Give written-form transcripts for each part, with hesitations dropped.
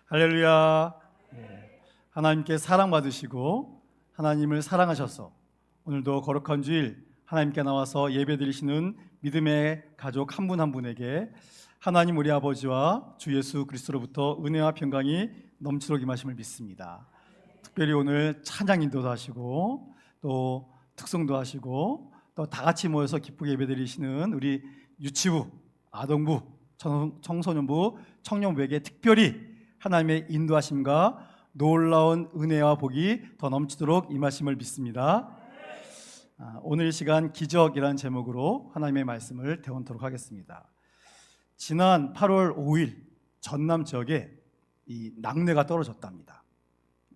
할렐루야. 하나님께 사랑받으시고 하나님을 사랑하셔서 오늘도 거룩한 주일 하나님께 나와서 예배드리시는 믿음의 가족 한 분 한 분에게 하나님 우리 아버지와 주 예수 그리스도로부터 은혜와 평강이 넘치도록 임하심을 믿습니다. 특별히 오늘 찬양 인도도 하시고 또 특성도 하시고 또 다 같이 모여서 기쁘게 예배드리시는 우리 유치부, 아동부, 청소년부, 청년부에게 특별히 하나님의 인도하심과 놀라운 은혜와 복이 더 넘치도록 임하심을 믿습니다. 오늘 이 시간 기적이라는 제목으로 하나님의 말씀을 대원토록 하겠습니다. 지난 8월 5일 전남 지역에 이 낙뢰가 떨어졌답니다.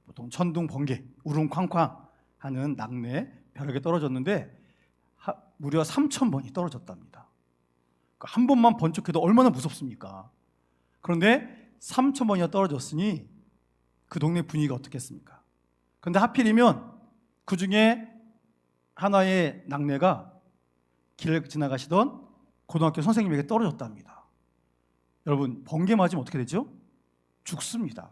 보통 천둥, 번개, 우릉쾅쾅 하는 낙뢰 벼락이 떨어졌는데 무려 3,000번이 떨어졌답니다. 한 번만 번쩍해도 얼마나 무섭습니까? 그런데 3,000번이나 떨어졌으니 그 동네 분위기가 어떻겠습니까? 그런데 하필이면 그 중에 하나의 낙뢰가 길을 지나가시던 고등학교 선생님에게 떨어졌답니다. 여러분, 번개 맞으면 어떻게 되죠? 죽습니다.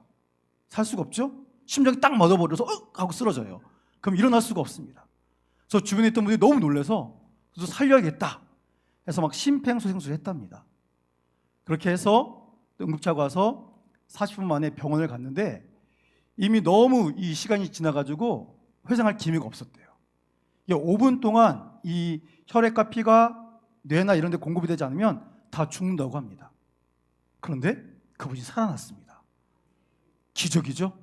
살 수가 없죠? 심장이 딱 맞아버려서 하고 쓰러져요. 그럼 일어날 수가 없습니다. 그래서 주변에 있던 분들이 너무 놀라서 그래서 살려야겠다 해서 막 심폐소생술을 했답니다. 그렇게 해서 응급차가 와서 40분 만에 병원을 갔는데 이미 너무 이 시간이 지나가지고 회생할 기미가 없었대요. 5분 동안 이 혈액과 피가 뇌나 이런 데 공급이 되지 않으면 다 죽는다고 합니다. 그런데 그분이 살아났습니다. 기적이죠?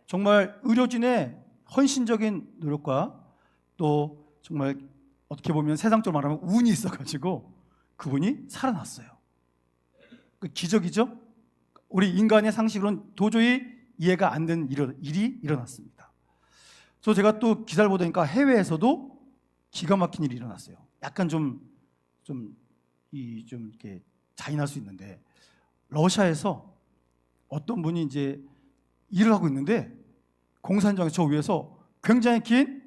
정말 의료진의 헌신적인 노력과 또 정말 어떻게 보면 세상적으로 말하면 운이 있어가지고 그분이 살아났어요. 그 기적이죠? 우리 인간의 상식으로는 도저히 이해가 안 되는 일이 일어났습니다. 그래서 제가 또 기사를 보니까 해외에서도 기가 막힌 일이 일어났어요. 약간 좀 이렇게 잔인할 수 있는데 러시아에서 어떤 분이 이제 일을 하고 있는데 공사 현장에서 저 위에서 굉장히 긴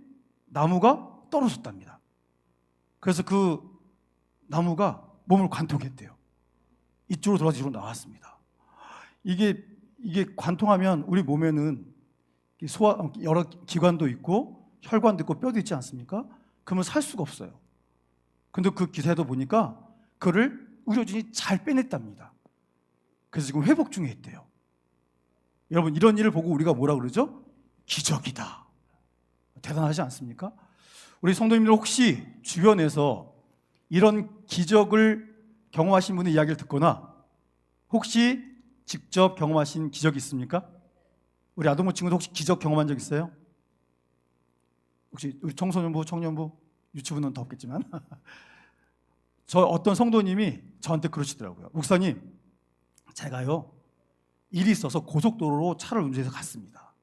나무가 떨어졌답니다. 그래서 그 나무가 몸을 관통했대요. 이쪽으로 돌아서 이쪽으로 나왔습니다. 이게 관통하면 우리 몸에는 소화 여러 기관도 있고 혈관도 있고 뼈도 있지 않습니까? 그러면 살 수가 없어요. 근데 그 기사에도 보니까 그를 의료진이 잘 빼냈답니다. 그래서 지금 회복 중에 있대요. 여러분, 이런 일을 보고 우리가 뭐라 그러죠? 기적이다. 대단하지 않습니까? 우리 성도님들 혹시 주변에서 이런 기적을 경험하신 분의 이야기를 듣거나 혹시 직접 경험하신 기적이 있습니까? 우리 아동부 친구도 혹시 기적 경험한 적 있어요? 혹시 우리 청소년부, 청년부, 유치부는 더 없겠지만 저 어떤 성도님이 저한테 그러시더라고요. 목사님, 제가요 일이 있어서 고속도로로 차를 운전해서 갔습니다.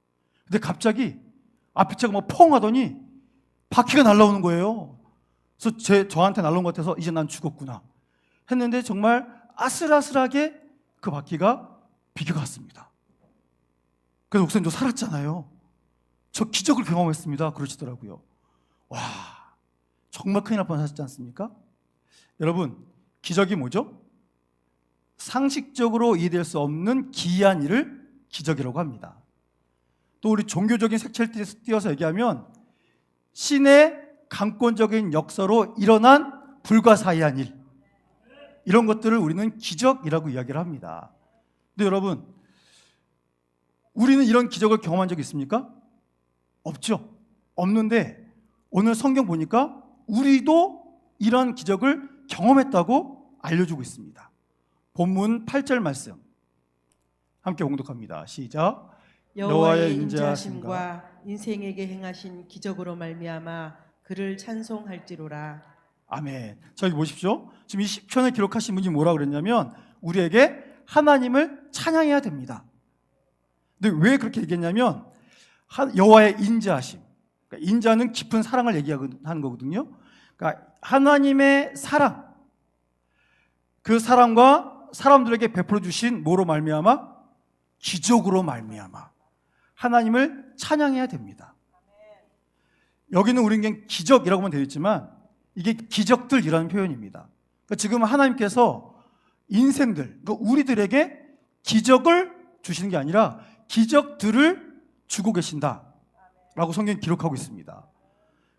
근데 갑자기 앞에 차가 막 펑 하더니 바퀴가 날아오는 거예요. 그래서 저한테 날아온 것 같아서 이제 난 죽었구나 했는데 정말 아슬아슬하게 그 바퀴가 비켜갔습니다. 그래서 목사님, 저 살았잖아요. 저 기적을 경험했습니다. 그러시더라고요. 와, 정말 큰일 날 뻔하셨지 않습니까? 여러분, 기적이 뭐죠? 상식적으로 이해될 수 없는 기이한 일을 기적이라고 합니다. 또 우리 종교적인 색채를 띄어서 얘기하면 신의 강권적인 역사로 일어난 불가사의한 일, 이런 것들을 우리는 기적이라고 이야기를 합니다. 근데 여러분, 우리는 이런 기적을 경험한 적이 있습니까? 없죠. 없는데 오늘 성경 보니까 우리도 이런 기적을 경험했다고 알려주고 있습니다. 본문 8절 말씀 함께 봉독합니다. 시작. 여호와의 인자하심과 인생에게 행하신 기적으로 말미암아 그를 찬송할지로라. 아멘. 저기 보십시오. 지금 이 시편을 기록하신 분이 뭐라 그랬냐면 우리에게 하나님을 찬양해야 됩니다. 근데 왜 그렇게 얘기했냐면 여호와의 인자하심, 그러니까 인자는 깊은 사랑을 얘기하는 거거든요. 그러니까 하나님의 사랑, 그 사랑과 사람들에게 베풀어 주신 뭐로 말미암아? 기적으로 말미암아 하나님을 찬양해야 됩니다. 여기는 우리는 기적이라고만 되어 있지만 이게 기적들이라는 표현입니다. 그러니까 지금 하나님께서 인생들, 그러니까 우리들에게 기적을 주시는 게 아니라 기적들을 주고 계신다라고 성경이 기록하고 있습니다.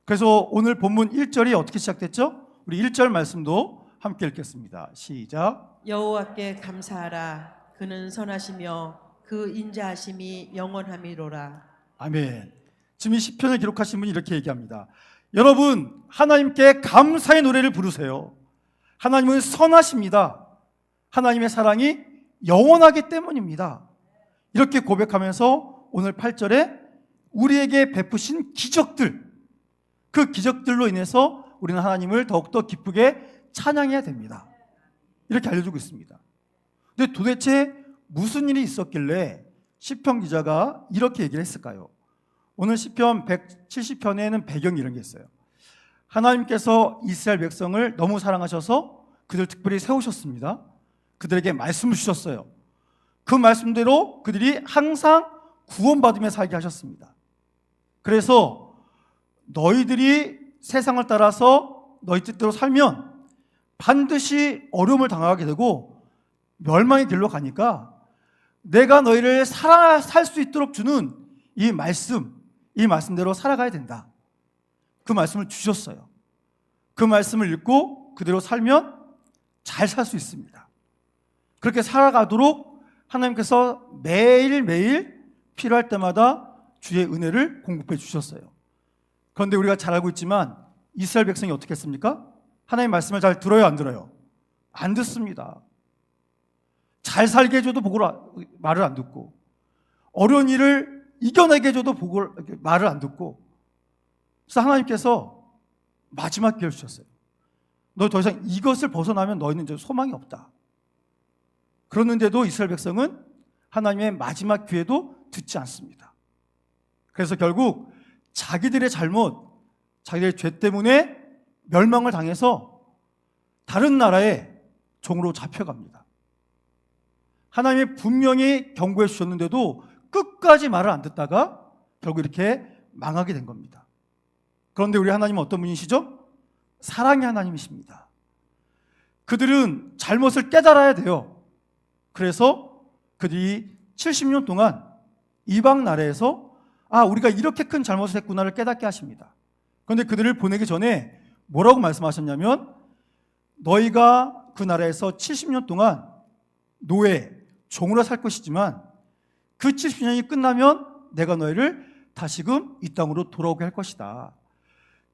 그래서 오늘 본문 1절이 어떻게 시작됐죠? 우리 1절 말씀도 함께 읽겠습니다. 시작. 여호와께 감사하라. 그는 선하시며 그 인자하심이 영원함이로라. 아멘. 지금 이 시편을 기록하신 분이 이렇게 얘기합니다. 여러분, 하나님께 감사의 노래를 부르세요. 하나님은 선하십니다. 하나님의 사랑이 영원하기 때문입니다. 이렇게 고백하면서 오늘 8절에 우리에게 베푸신 기적들, 그 기적들로 인해서 우리는 하나님을 더욱더 기쁘게 찬양해야 됩니다. 이렇게 알려주고 있습니다. 근데 도대체 무슨 일이 있었길래 시편 기자가 이렇게 얘기를 했을까요? 오늘 시편 170편에는 배경이 이런 게 있어요. 하나님께서 이스라엘 백성을 너무 사랑하셔서 그들 특별히 세우셨습니다. 그들에게 말씀을 주셨어요. 그 말씀대로 그들이 항상 구원받으며 살게 하셨습니다. 그래서 너희들이 세상을 따라서 너희 뜻대로 살면 반드시 어려움을 당하게 되고 멸망의 길로 가니까 내가 너희를 살 수 있도록 주는 이 말씀대로 살아가야 된다. 그 말씀을 주셨어요. 그 말씀을 읽고 그대로 살면 잘 살 수 있습니다. 그렇게 살아가도록 하나님께서 매일매일 필요할 때마다 주의 은혜를 공급해 주셨어요. 그런데 우리가 잘 알고 있지만 이스라엘 백성이 어떻게 했습니까? 하나님의 말씀을 잘 들어요, 안 들어요? 안 듣습니다. 잘 살게 해줘도 말을 안 듣고, 어려운 일을 이겨내게 해줘도 말을 안 듣고, 그래서 하나님께서 마지막 기회를 주셨어요. 너 더 이상 이것을 벗어나면 너희는 이제 소망이 없다. 그러는데도 이스라엘 백성은 하나님의 마지막 기회도 듣지 않습니다. 그래서 결국 자기들의 잘못, 자기들의 죄 때문에 멸망을 당해서 다른 나라에 종으로 잡혀갑니다. 하나님이 분명히 경고해 주셨는데도 끝까지 말을 안 듣다가 결국 이렇게 망하게 된 겁니다. 그런데 우리 하나님은 어떤 분이시죠? 사랑의 하나님이십니다. 그들은 잘못을 깨달아야 돼요. 그래서 그들이 70년 동안 이방 나라에서 우리가 이렇게 큰 잘못을 했구나를 깨닫게 하십니다. 그런데 그들을 보내기 전에 뭐라고 말씀하셨냐면 너희가 그 나라에서 70년 동안 노예, 종으로 살 것이지만 그 70년이 끝나면 내가 너희를 다시금 이 땅으로 돌아오게 할 것이다.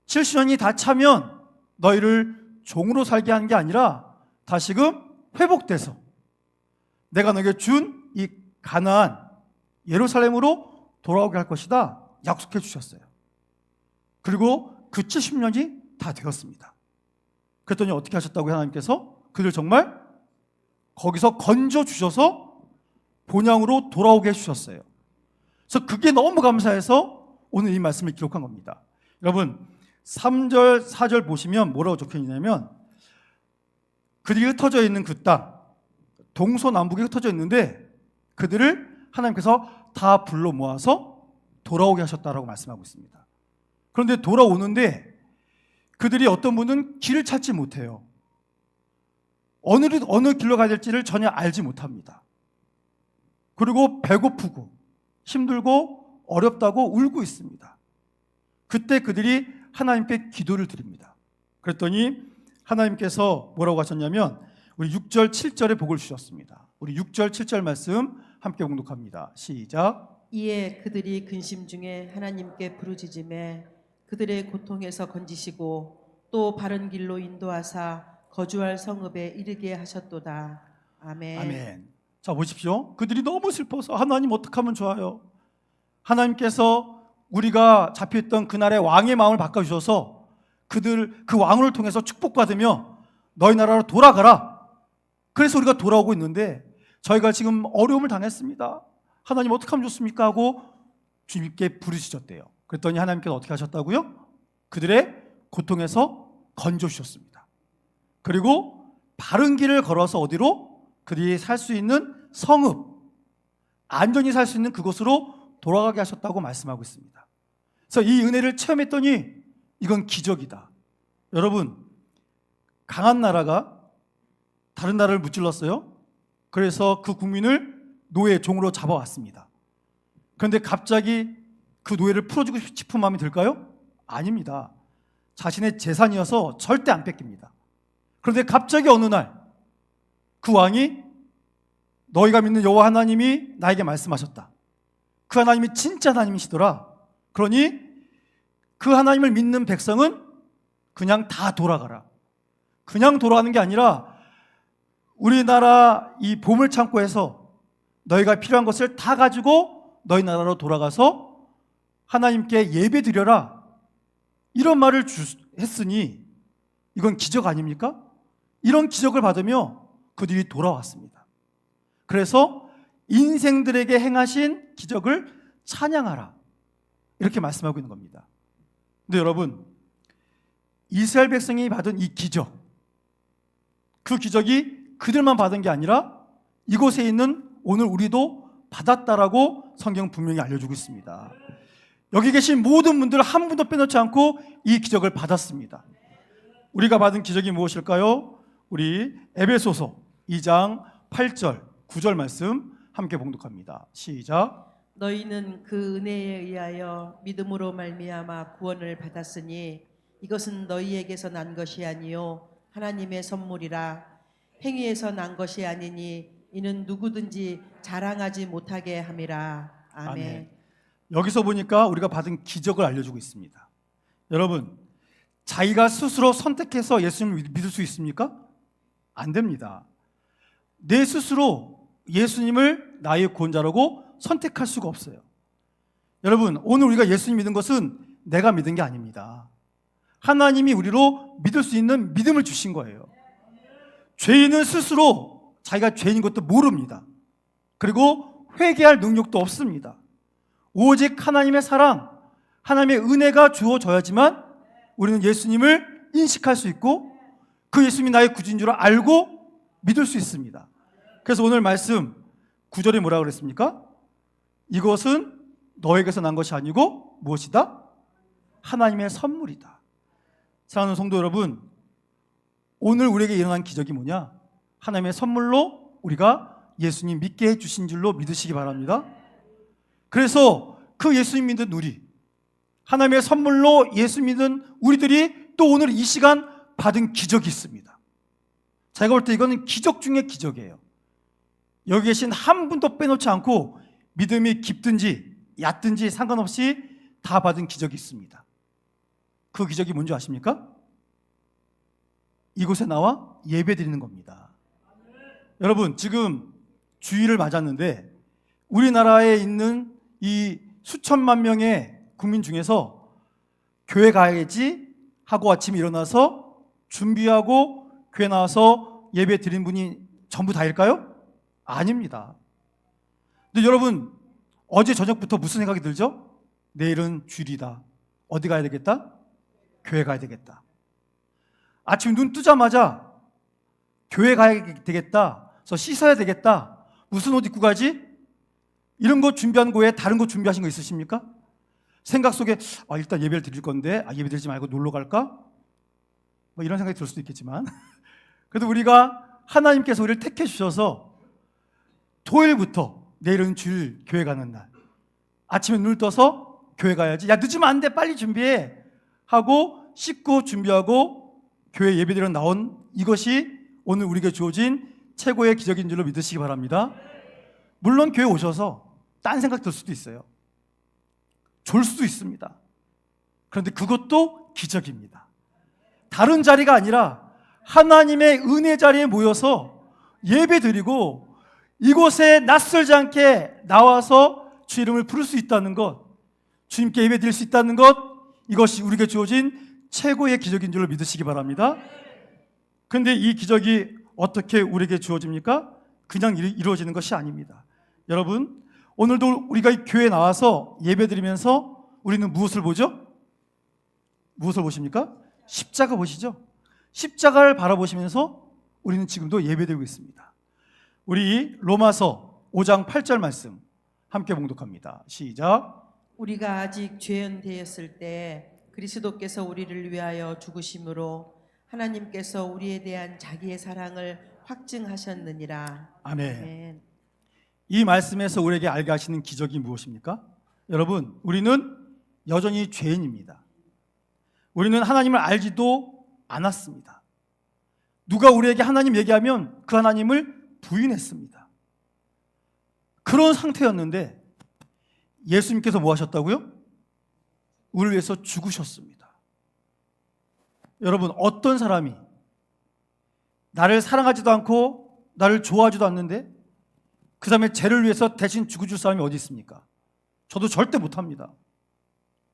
70년이 다 차면 너희를 종으로 살게 하는 게 아니라 다시금 회복돼서 내가 너에게 준 이 가나안 예루살렘으로 돌아오게 할 것이다 약속해 주셨어요. 그리고 그 70년이 다 되었습니다. 그랬더니 어떻게 하셨다고요? 하나님께서 그들 정말 거기서 건져 주셔서 본향으로 돌아오게 해주셨어요. 그래서 그게 너무 감사해서 오늘 이 말씀을 기록한 겁니다. 여러분 3절 4절 보시면 뭐라고 적혀 있냐면 그들이 흩어져 있는 그 땅 동서남북에 흩어져 있는데 그들을 하나님께서 다 불러 모아서 돌아오게 하셨다라고 말씀하고 있습니다. 그런데 돌아오는데 그들이 어떤 분은 길을 찾지 못해요. 어느 길로 가야 될지를 전혀 알지 못합니다. 그리고 배고프고 힘들고 어렵다고 울고 있습니다. 그때 그들이 하나님께 기도를 드립니다. 그랬더니 하나님께서 뭐라고 하셨냐면 우리 6절 7절에 복을 주셨습니다. 우리 6절 7절 말씀 함께 봉독합니다. 시작. 이에 그들이 근심 중에 하나님께 부르짖음에 그들의 고통에서 건지시고 또 바른 길로 인도하사 거주할 성읍에 이르게 하셨도다. 아멘. 아멘. 자 보십시오. 그들이 너무 슬퍼서 하나님 어떻게 하면 좋아요? 하나님께서 우리가 잡혀있던 그날의 왕의 마음을 바꿔주셔서 그 왕을 통해서 축복받으며 너희 나라로 돌아가라. 그래서 우리가 돌아오고 있는데 저희가 지금 어려움을 당했습니다. 하나님 어떻게 하면 좋습니까? 하고 주님께 부르짖었대요. 그랬더니 하나님께서 어떻게 하셨다고요? 그들의 고통에서 건져주셨습니다. 그리고 바른 길을 걸어서 어디로? 그들이 살 수 있는 성읍, 안전히 살 수 있는 그곳으로 돌아가게 하셨다고 말씀하고 있습니다. 그래서 이 은혜를 체험했더니 이건 기적이다. 여러분, 강한 나라가 다른 나라를 무찔렀어요. 그래서 그 국민을 노예 종으로 잡아왔습니다. 그런데 갑자기 그 노예를 풀어주고 싶은 마음이 들까요? 아닙니다. 자신의 재산이어서 절대 안 뺏깁니다. 그런데 갑자기 어느 날 그 왕이 너희가 믿는 여호와 하나님이 나에게 말씀하셨다. 그 하나님이 진짜 하나님이시더라. 그러니 그 하나님을 믿는 백성은 그냥 다 돌아가라. 그냥 돌아가는 게 아니라 우리나라 이 보물창고에서 너희가 필요한 것을 다 가지고 너희 나라로 돌아가서 하나님께 예배 드려라. 이런 말을 했으니 이건 기적 아닙니까? 이런 기적을 받으며 그들이 돌아왔습니다. 그래서 인생들에게 행하신 기적을 찬양하라. 이렇게 말씀하고 있는 겁니다. 근데 여러분, 이스라엘 백성이 받은 이 기적, 그 기적이 그들만 받은 게 아니라 이곳에 있는 오늘 우리도 받았다라고 성경 분명히 알려주고 있습니다. 여기 계신 모든 분들 한 분도 빼놓지 않고 이 기적을 받았습니다. 우리가 받은 기적이 무엇일까요? 우리 에베소서 2장 8절, 9절 말씀 함께 봉독합니다. 시작. 너희는 그 은혜에 의하여 믿음으로 말미암아 구원을 받았으니 이것은 너희에게서 난 것이 아니요 하나님의 선물이라. 행위에서 난 것이 아니니 이는 누구든지 자랑하지 못하게 함이라. 아멘. 여기서 보니까 우리가 받은 기적을 알려주고 있습니다. 여러분, 자기가 스스로 선택해서 예수님을 믿을 수 있습니까? 안 됩니다. 내 스스로 예수님을 나의 구원자라고 선택할 수가 없어요. 여러분, 오늘 우리가 예수님 믿은 것은 내가 믿은 게 아닙니다. 하나님이 우리로 믿을 수 있는 믿음을 주신 거예요. 죄인은 스스로 자기가 죄인인 것도 모릅니다. 그리고 회개할 능력도 없습니다. 오직 하나님의 사랑, 하나님의 은혜가 주어져야지만 우리는 예수님을 인식할 수 있고 그 예수님이 나의 구주인 줄 알고 믿을 수 있습니다. 그래서 오늘 말씀 9절에 뭐라고 그랬습니까? 이것은 너에게서 난 것이 아니고 무엇이다? 하나님의 선물이다. 사랑하는 성도 여러분, 오늘 우리에게 일어난 기적이 뭐냐? 하나님의 선물로 우리가 예수님 믿게 해주신 줄로 믿으시기 바랍니다. 그래서 그 예수님 믿는 우리, 하나님의 선물로 예수 믿는 우리들이 또 오늘 이 시간 받은 기적이 있습니다. 제가 볼 때 이거는 기적 중에 기적이에요. 여기 계신 한 분도 빼놓지 않고 믿음이 깊든지 얕든지 상관없이 다 받은 기적이 있습니다. 그 기적이 뭔지 아십니까? 이곳에 나와 예배 드리는 겁니다. 여러분, 지금 주일을 맞았는데 우리나라에 있는 이 수천만 명의 국민 중에서 교회 가야지 하고 아침에 일어나서 준비하고 교회 나와서 예배 드린 분이 전부 다일까요? 아닙니다. 근데 여러분, 어제 저녁부터 무슨 생각이 들죠? 내일은 주일이다. 어디 가야 되겠다? 교회 가야 되겠다. 아침 눈 뜨자마자 교회 가야 되겠다. 그래서 씻어야 되겠다. 무슨 옷 입고 가지? 이런 거 준비한 거에 다른 거 준비하신 거 있으십니까? 생각 속에 일단 예배를 드릴 건데 예배 드리지 말고 놀러 갈까? 뭐 이런 생각이 들 수도 있겠지만 그래도 우리가 하나님께서 우리를 택해 주셔서 토요일부터 내일은 주일 교회 가는 날 아침에 눈을 떠서 교회 가야지. 야, 늦으면 안 돼. 빨리 준비해. 하고 씻고 준비하고 교회 예배드리러 나온 이것이 오늘 우리에게 주어진 최고의 기적인 줄로 믿으시기 바랍니다. 물론 교회 오셔서 딴 생각 들 수도 있어요. 졸 수도 있습니다. 그런데 그것도 기적입니다. 다른 자리가 아니라 하나님의 은혜 자리에 모여서 예배드리고 이곳에 낯설지 않게 나와서 주 이름을 부를 수 있다는 것, 주님께 예배드릴 수 있다는 것, 이것이 우리에게 주어진 최고의 기적인 줄로 믿으시기 바랍니다. 그런데 이 기적이 어떻게 우리에게 주어집니까? 그냥 이루어지는 것이 아닙니다. 여러분, 오늘도 우리가 이 교회에 나와서 예배드리면서 우리는 무엇을 보죠? 무엇을 보십니까? 십자가 보시죠? 십자가를 바라보시면서 우리는 지금도 예배드리고 있습니다. 우리 로마서 5장 8절 말씀 함께 봉독합니다. 시작. 우리가 아직 죄인되었을 때 그리스도께서 우리를 위하여 죽으심으로 하나님께서 우리에 대한 자기의 사랑을 확증하셨느니라. 아멘. 아멘. 이 말씀에서 우리에게 알게 하시는 기적이 무엇입니까? 여러분, 우리는 여전히 죄인입니다. 우리는 하나님을 알지도 않았습니다. 누가 우리에게 하나님 얘기하면 그 하나님을 부인했습니다. 그런 상태였는데 예수님께서 뭐 하셨다고요? 우리를 위해서 죽으셨습니다. 여러분, 어떤 사람이 나를 사랑하지도 않고 나를 좋아하지도 않는데 그 다음에 죄를 위해서 대신 죽어줄 사람이 어디 있습니까? 저도 절대 못합니다.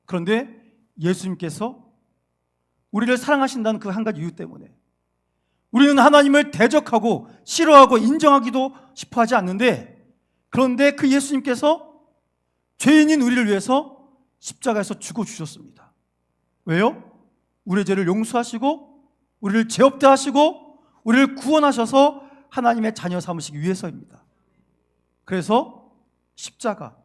그런데 예수님께서 우리를 사랑하신다는 그 한 가지 이유 때문에 우리는 하나님을 대적하고 싫어하고 인정하기도 싶어하지 않는데, 그런데 그 예수님께서 죄인인 우리를 위해서 십자가에서 죽어주셨습니다. 왜요? 우리의 죄를 용서하시고 우리를 죄 없게 하시고 우리를 구원하셔서 하나님의 자녀 삼으시기 위해서입니다. 그래서 십자가,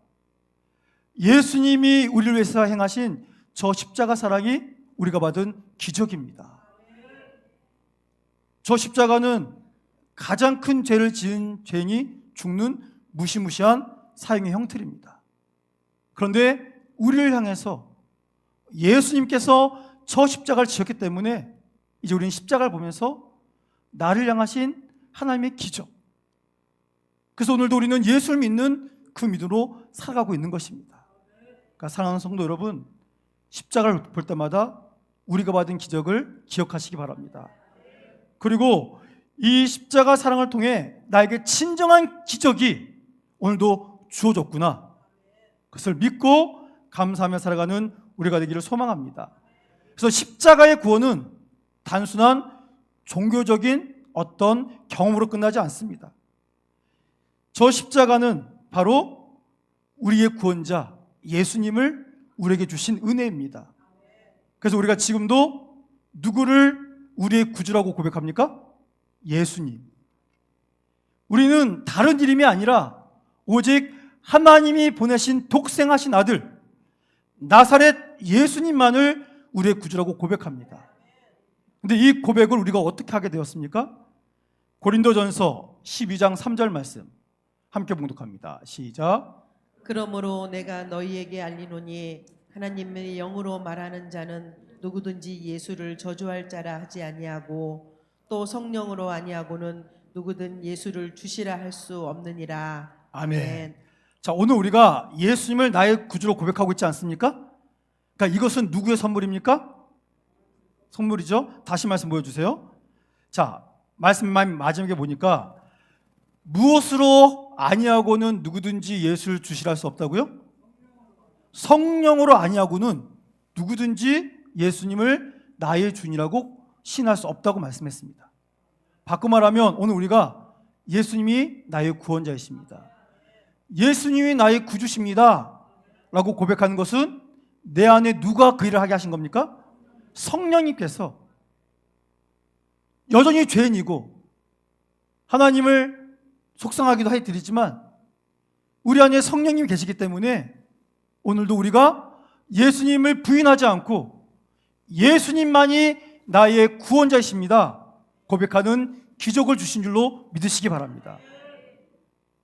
예수님이 우리를 위해서 행하신 저 십자가 사랑이 우리가 받은 기적입니다. 저 십자가는 가장 큰 죄를 지은 죄인이 죽는 무시무시한 사형의 형틀입니다. 그런데 우리를 향해서 예수님께서 저 십자가를 지었기 때문에 이제 우리는 십자가를 보면서 나를 향하신 하나님의 기적, 그래서 오늘도 우리는 예수를 믿는 그 믿음으로 살아가고 있는 것입니다. 그러니까 사랑하는 성도 여러분, 십자가를 볼 때마다 우리가 받은 기적을 기억하시기 바랍니다. 그리고 이 십자가 사랑을 통해 나에게 진정한 기적이 오늘도 주어졌구나, 그것을 믿고 감사하며 살아가는 우리가 되기를 소망합니다. 그래서 십자가의 구원은 단순한 종교적인 어떤 경험으로 끝나지 않습니다. 저 십자가는 바로 우리의 구원자 예수님을 우리에게 주신 은혜입니다. 그래서 우리가 지금도 누구를 우리의 구주라고 고백합니까? 예수님. 우리는 다른 이름이 아니라 오직 하나님이 보내신 독생하신 아들 나사렛 예수님만을 우리의 구주라고 고백합니다. 그런데 이 고백을 우리가 어떻게 하게 되었습니까? 고린도전서 12장 3절 말씀 함께 봉독합니다. 시작. 그러므로 내가 너희에게 알리노니 하나님의 영으로 말하는 자는 누구든지 예수를 저주할 자라 하지 아니하고 또 성령으로 아니하고는 누구든 예수를 주시라 할 수 없느니라. 아멘. 자, 오늘 우리가 예수님을 나의 구주로 고백하고 있지 않습니까? 그러니까 이것은 누구의 선물입니까? 선물이죠. 다시 말씀 보여주세요. 자, 말씀 마지막에 보니까 무엇으로 아니하고는 누구든지 예수를 주시라 할 수 없다고요? 성령으로 아니하고는 누구든지 예수님을 나의 주인이라고 신할 수 없다고 말씀했습니다. 바꿔 말하면 오늘 우리가 예수님이 나의 구원자이십니다, 예수님이 나의 구주십니다 라고 고백하는 것은 내 안에 누가 그 일을 하게 하신 겁니까? 성령님께서. 여전히 죄인이고 하나님을 속상하기도 해드리지만 우리 안에 성령님이 계시기 때문에 오늘도 우리가 예수님을 부인하지 않고 예수님만이 나의 구원자이십니다 고백하는 기적을 주신 줄로 믿으시기 바랍니다.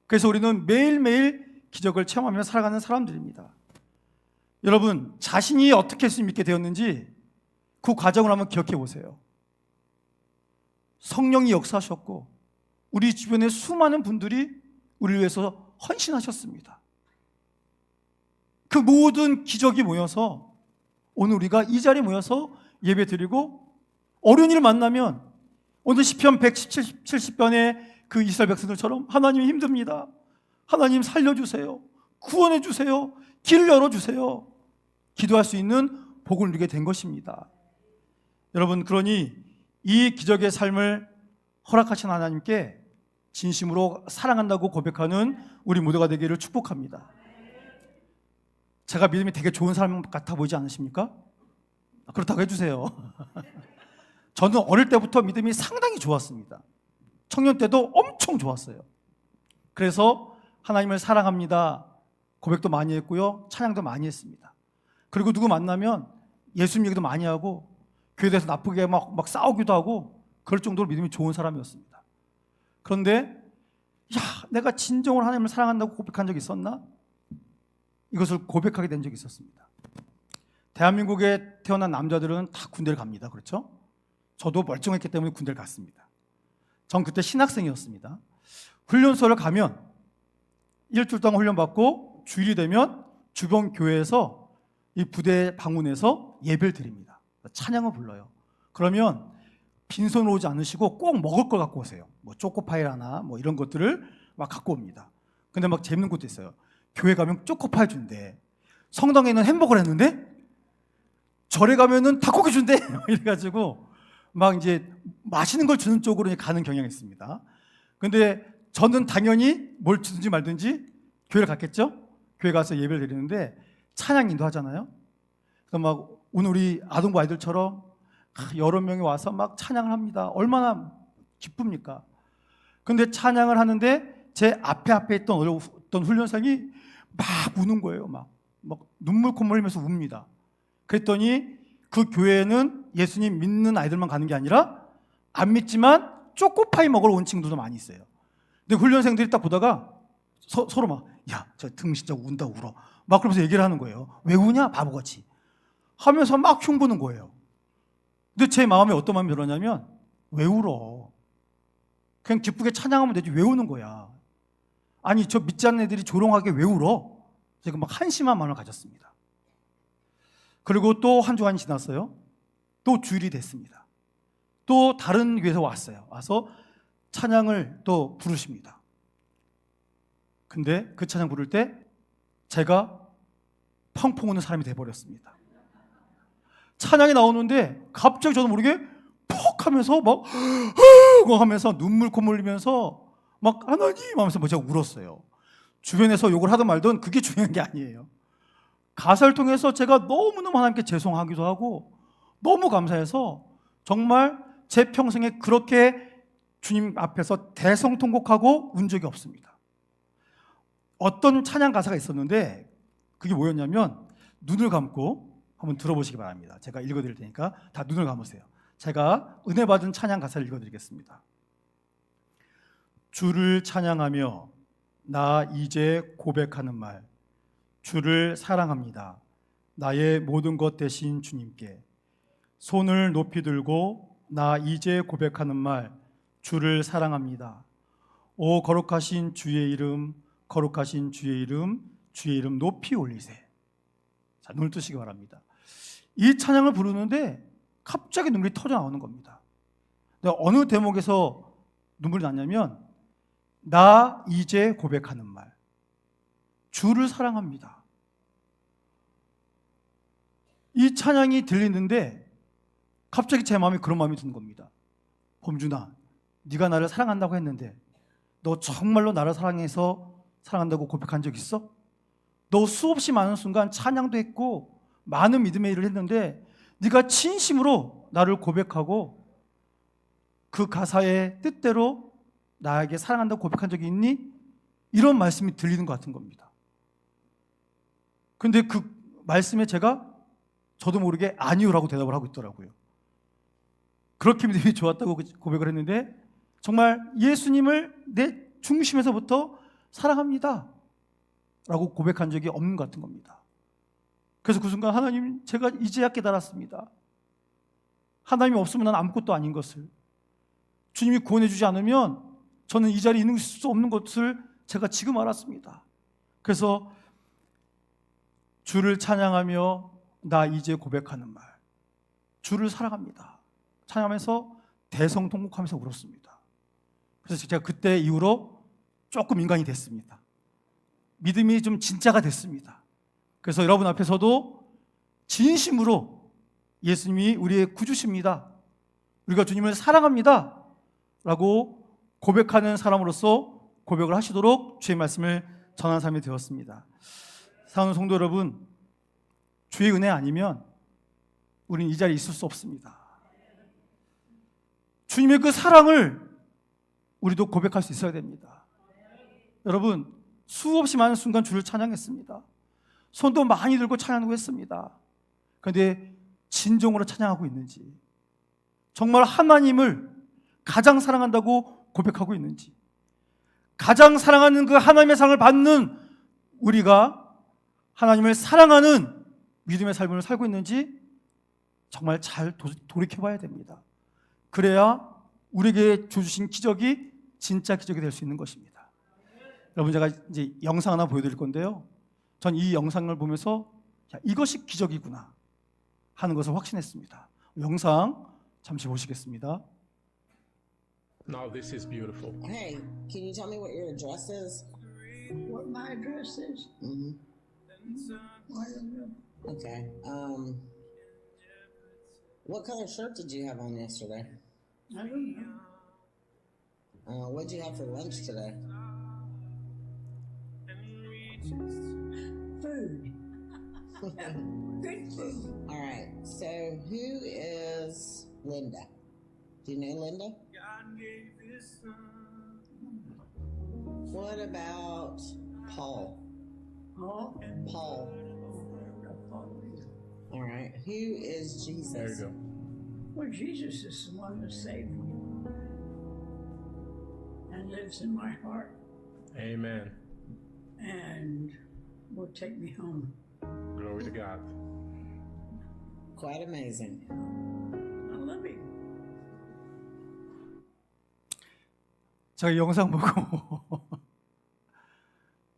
그래서 우리는 매일매일 기적을 체험하며 살아가는 사람들입니다. 여러분, 자신이 어떻게 예수님 믿게 되었는지 그 과정을 한번 기억해 보세요. 성령이 역사하셨고 우리 주변의 수많은 분들이 우리를 위해서 헌신하셨습니다. 그 모든 기적이 모여서 오늘 우리가 이 자리에 모여서 예배 드리고 어려운 일을 만나면 오늘 시편 170편의 그 이스라엘 백성들처럼 하나님 힘듭니다, 하나님 살려주세요, 구원해주세요, 길을 열어주세요 기도할 수 있는 복을 누리게 된 것입니다. 여러분, 그러니 이 기적의 삶을 허락하신 하나님께 진심으로 사랑한다고 고백하는 우리 모두가 되기를 축복합니다. 제가 믿음이 되게 좋은 사람 같아 보이지 않으십니까? 그렇다고 해주세요. 저는 어릴 때부터 믿음이 상당히 좋았습니다. 청년 때도 엄청 좋았어요. 그래서 하나님을 사랑합니다 고백도 많이 했고요, 찬양도 많이 했습니다. 그리고 누구 만나면 예수님 얘기도 많이 하고 교회에 대해서 나쁘게 막 싸우기도 하고 그럴 정도로 믿음이 좋은 사람이었습니다. 그런데 야, 내가 진정으로 하나님을 사랑한다고 고백한 적이 있었나? 이것을 고백하게 된 적이 있었습니다. 대한민국에 태어난 남자들은 다 군대를 갑니다. 그렇죠? 저도 멀쩡했기 때문에 군대를 갔습니다. 전 그때 신학생이었습니다. 훈련소를 가면 일주일 동안 훈련받고 주일이 되면 주변 교회에서 이 부대 방문해서 예배를 드립니다. 찬양을 불러요. 그러면 빈손으로 오지 않으시고 꼭 먹을 걸 갖고 오세요. 뭐 초코파이 하나 뭐 이런 것들을 막 갖고 옵니다. 근데 막 재밌는 것도 있어요. 교회 가면 초코파이 준대. 성당에는 햄버거를 했는데 절에 가면은 닭고기 준대. 이래가지고 막 이제 맛있는 걸 주는 쪽으로 가는 경향이 있습니다. 근데 저는 당연히 뭘 주든지 말든지 교회를 갔겠죠? 교회 가서 예배를 드리는데 찬양 인도하잖아요. 그래서 막 오늘 우리 아동부 아이들처럼 여러 명이 와서 막 찬양을 합니다. 얼마나 기쁩니까? 근데 찬양을 하는데 제 앞에 있던 어떤 훈련생이 막 우는 거예요. 막 눈물 콧물 흘리면서 웁니다. 그랬더니 그 교회에는 예수님 믿는 아이들만 가는 게 아니라 안 믿지만 초코파이 먹으러 온 친구들도 많이 있어요. 근데 훈련생들이 딱 보다가 서로 막, 야, 저 등 진짜 운다 울어. 막 그러면서 얘기를 하는 거예요. 왜 우냐? 바보같이. 하면서 막 흉보는 거예요. 근데 제 마음에 어떤 마음이 들었냐면, 왜 울어? 그냥 기쁘게 찬양하면 되지. 왜 우는 거야? 아니, 저 믿지 않는 애들이 조롱하게 왜 울어? 제가 막 한심한 마음을 가졌습니다. 그리고 또 한 주간이 지났어요. 또 주일이 됐습니다. 또 다른 교회에서 왔어요. 와서 찬양을 또 부르십니다. 근데 그 찬양 부를 때 제가 펑펑 우는 사람이 돼버렸습니다. 찬양이 나오는데 갑자기 저도 모르게 퍽 하면서 막 하면서 눈물 콧물 흘리면서 막 하나님 하면서 제가 울었어요. 주변에서 욕을 하든 말든 그게 중요한 게 아니에요. 가사를 통해서 제가 너무너무 하나님께 죄송하기도 하고 너무 감사해서 정말 제 평생에 그렇게 주님 앞에서 대성통곡하고 운 적이 없습니다. 어떤 찬양 가사가 있었는데 그게 뭐였냐면 눈을 감고 한번 들어보시기 바랍니다. 제가 읽어드릴 테니까 다 눈을 감으세요. 제가 은혜 받은 찬양 가사를 읽어드리겠습니다. 주를 찬양하며 나 이제 고백하는 말, 주를 사랑합니다. 나의 모든 것 되신 주님께 손을 높이 들고 나 이제 고백하는 말, 주를 사랑합니다. 오 거룩하신 주의 이름, 거룩하신 주의 이름, 주의 이름 높이 올리세. 자, 눈을 뜨시기 바랍니다. 이 찬양을 부르는데 갑자기 눈물이 터져 나오는 겁니다. 어느 대목에서 눈물이 났냐면 나 이제 고백하는 말, 주를 사랑합니다. 이 찬양이 들리는데 갑자기 제 마음에 그런 마음이 드는 겁니다. 범준아, 네가 나를 사랑한다고 했는데 너 정말로 나를 사랑해서 사랑한다고 고백한 적 있어? 너 수없이 많은 순간 찬양도 했고 많은 믿음의 일을 했는데 네가 진심으로 나를 고백하고 그 가사의 뜻대로 나에게 사랑한다고 고백한 적이 있니? 이런 말씀이 들리는 것 같은 겁니다. 근데 그 말씀에 제가 저도 모르게 아니요라고 대답을 하고 있더라고요. 그렇게 믿음이 좋았다고 고백을 했는데 정말 예수님을 내 중심에서부터 사랑합니다 라고 고백한 적이 없는 것 같은 겁니다. 그래서 그 순간 하나님, 제가 이제야 깨달았습니다. 하나님이 없으면 난 아무것도 아닌 것을, 주님이 구원해 주지 않으면 저는 이 자리에 있는 수 없는 것을 제가 지금 알았습니다. 그래서 주를 찬양하며 나 이제 고백하는 말, 주를 사랑합니다 찬양하면서 대성통곡하면서 울었습니다. 그래서 제가 그때 이후로 조금 인간이 됐습니다. 믿음이 좀 진짜가 됐습니다. 그래서 여러분 앞에서도 진심으로 예수님이 우리의 구주십니다, 우리가 주님을 사랑합니다 라고 고백하는 사람으로서 고백을 하시도록 주의 말씀을 전하는 삶이 되었습니다. 사랑하는 성도 여러분, 주의 은혜 아니면 우리는 이 자리에 있을 수 없습니다. 주님의 그 사랑을 우리도 고백할 수 있어야 됩니다. 여러분, 수없이 많은 순간 주를 찬양했습니다. 손도 많이 들고 찬양하고 했습니다. 그런데 진정으로 찬양하고 있는지, 정말 하나님을 가장 사랑한다고 고백하고 있는지, 가장 사랑하는 그 하나님의 사랑을 받는 우리가 하나님을 사랑하는 믿음의 삶을 살고 있는지 정말 잘 돌이켜 봐야 됩니다. 그래야 우리에게 주신 기적이 진짜 기적이 될 수 있는 것입니다. 여러분, 제가 이제 영상 하나 보여드릴 건데요. 전 이 영상을 보면서 이것이 기적이구나 하는 것을 확신했습니다. 영상 잠시 보시겠습니다. Now this is beautiful. Hey, can you tell me what your address is? What my address is? Mm-hmm. I don't know. Okay. What color shirt did you have on yesterday? I don't know. What'd you have for lunch today? Food. Good food. All right. So who is Linda? Do you know Linda? What about Paul? Oh, Paul. All right. Who is Jesus? There you go. well, Jesus is the one that saved me and lives in my heart Amen. and will take me home. Glory to God. Quite amazing. I love him. 제가 이 영상 보고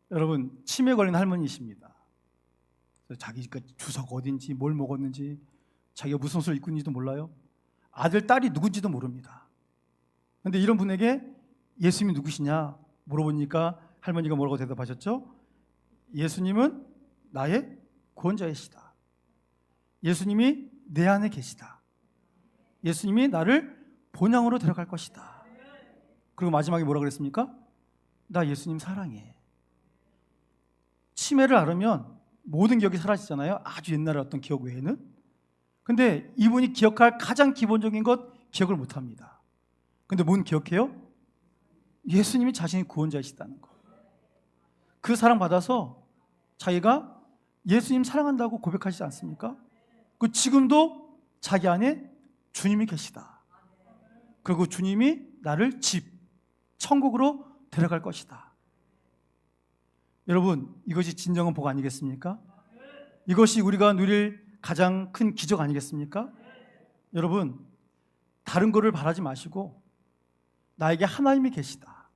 여러분, 치매 걸린 할머니이십니다. 자기가 주소가 어딘지 뭘 먹었는지 자기가 무슨 옷을 입고 있는지도 몰라요. 아들, 딸이 누군지도 모릅니다. 그런데 이런 분에게 예수님이 누구시냐 물어보니까 할머니가 뭐라고 대답하셨죠? 예수님은 나의 구원자이시다. 예수님이 내 안에 계시다. 예수님이 나를 본향으로 데려갈 것이다. 그리고 마지막에 뭐라 그랬습니까? 나 예수님 사랑해. 치매를 앓으면 모든 기억이 사라지잖아요. 아주 옛날의 어떤 기억 외에는. 근데 이분이 기억할 가장 기본적인 것 기억을 못합니다. 근데 뭔 기억해요? 예수님이 자신이 구원자이시다는 거. 그 사랑 받아서 자기가 예수님 사랑한다고 고백하시지 않습니까? 그 지금도 자기 안에 주님이 계시다. 그리고 주님이 나를 천국으로 데려갈 것이다. 여러분, 이것이 진정한 복 아니겠습니까? 이것이 우리가 누릴 가장 큰 기적 아니겠습니까? 여러분, 다른 거를 바라지 마시고 나에게 하나님이 계시다.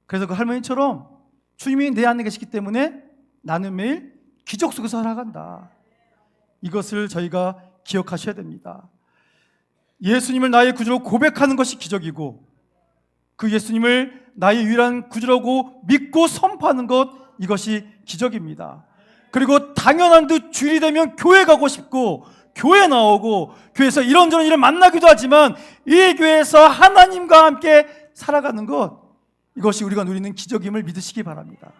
그래서 그 할머니처럼 주님이 내 안에 계시기 때문에 나는 매일 기적 속에서 살아간다. 이것을 저희가 기억하셔야 됩니다. 예수님을 나의 구주로 고백하는 것이 기적이고 그 예수님을 나의 유일한 구주라고 믿고 선포하는 것, 이것이 기적입니다. 그리고 당연한 듯 주일이 되면 교회 가고 싶고 교회 나오고 교회에서 이런저런 일을 만나기도 하지만 이 교회에서 하나님과 함께 살아가는 것, 이것이 우리가 누리는 기적임을 믿으시기 바랍니다.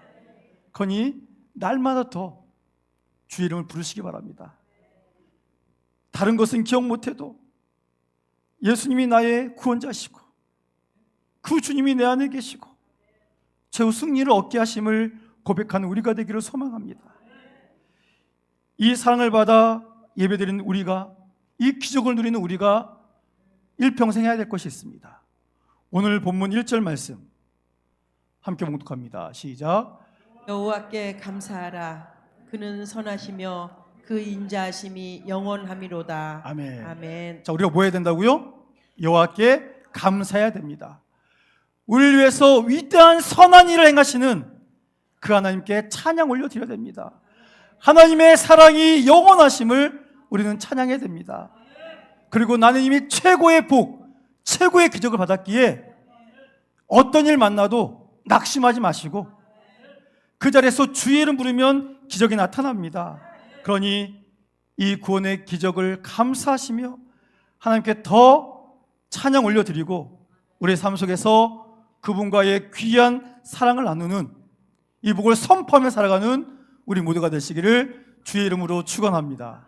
그러니 날마다 더 주의 이름을 부르시기 바랍니다. 다른 것은 기억 못해도 예수님이 나의 구원자시고 그 주님이 내 안에 계시고 최후 승리를 얻게 하심을 고백하는 우리가 되기를 소망합니다. 이 사랑을 받아 예배드리는 우리가, 이 기적을 누리는 우리가 일평생 해야 될 것이 있습니다. 오늘 본문 1절 말씀 함께 봉독합니다. 시작. 여호와께 감사하라. 그는 선하시며 그 인자하심이 영원함이로다. 아멘. 아멘. 자, 우리가 뭐 해야 된다고요? 여호와께 감사해야 됩니다. 우리를 위해서 위대한 선한 일을 행하시는 그 하나님께 찬양 올려드려야 됩니다. 하나님의 사랑이 영원하심을 우리는 찬양해야 됩니다. 그리고 나는 이미 최고의 복, 최고의 기적을 받았기에 어떤 일 만나도 낙심하지 마시고 그 자리에서 주의 이름 부르면 기적이 나타납니다. 그러니 이 구원의 기적을 감사하시며 하나님께 더 찬양 올려드리고 우리의 삶 속에서 그분과의 귀한 사랑을 나누는 이 복을 선포하며 살아가는 우리 모두가 되시기를 주의 이름으로 축원합니다.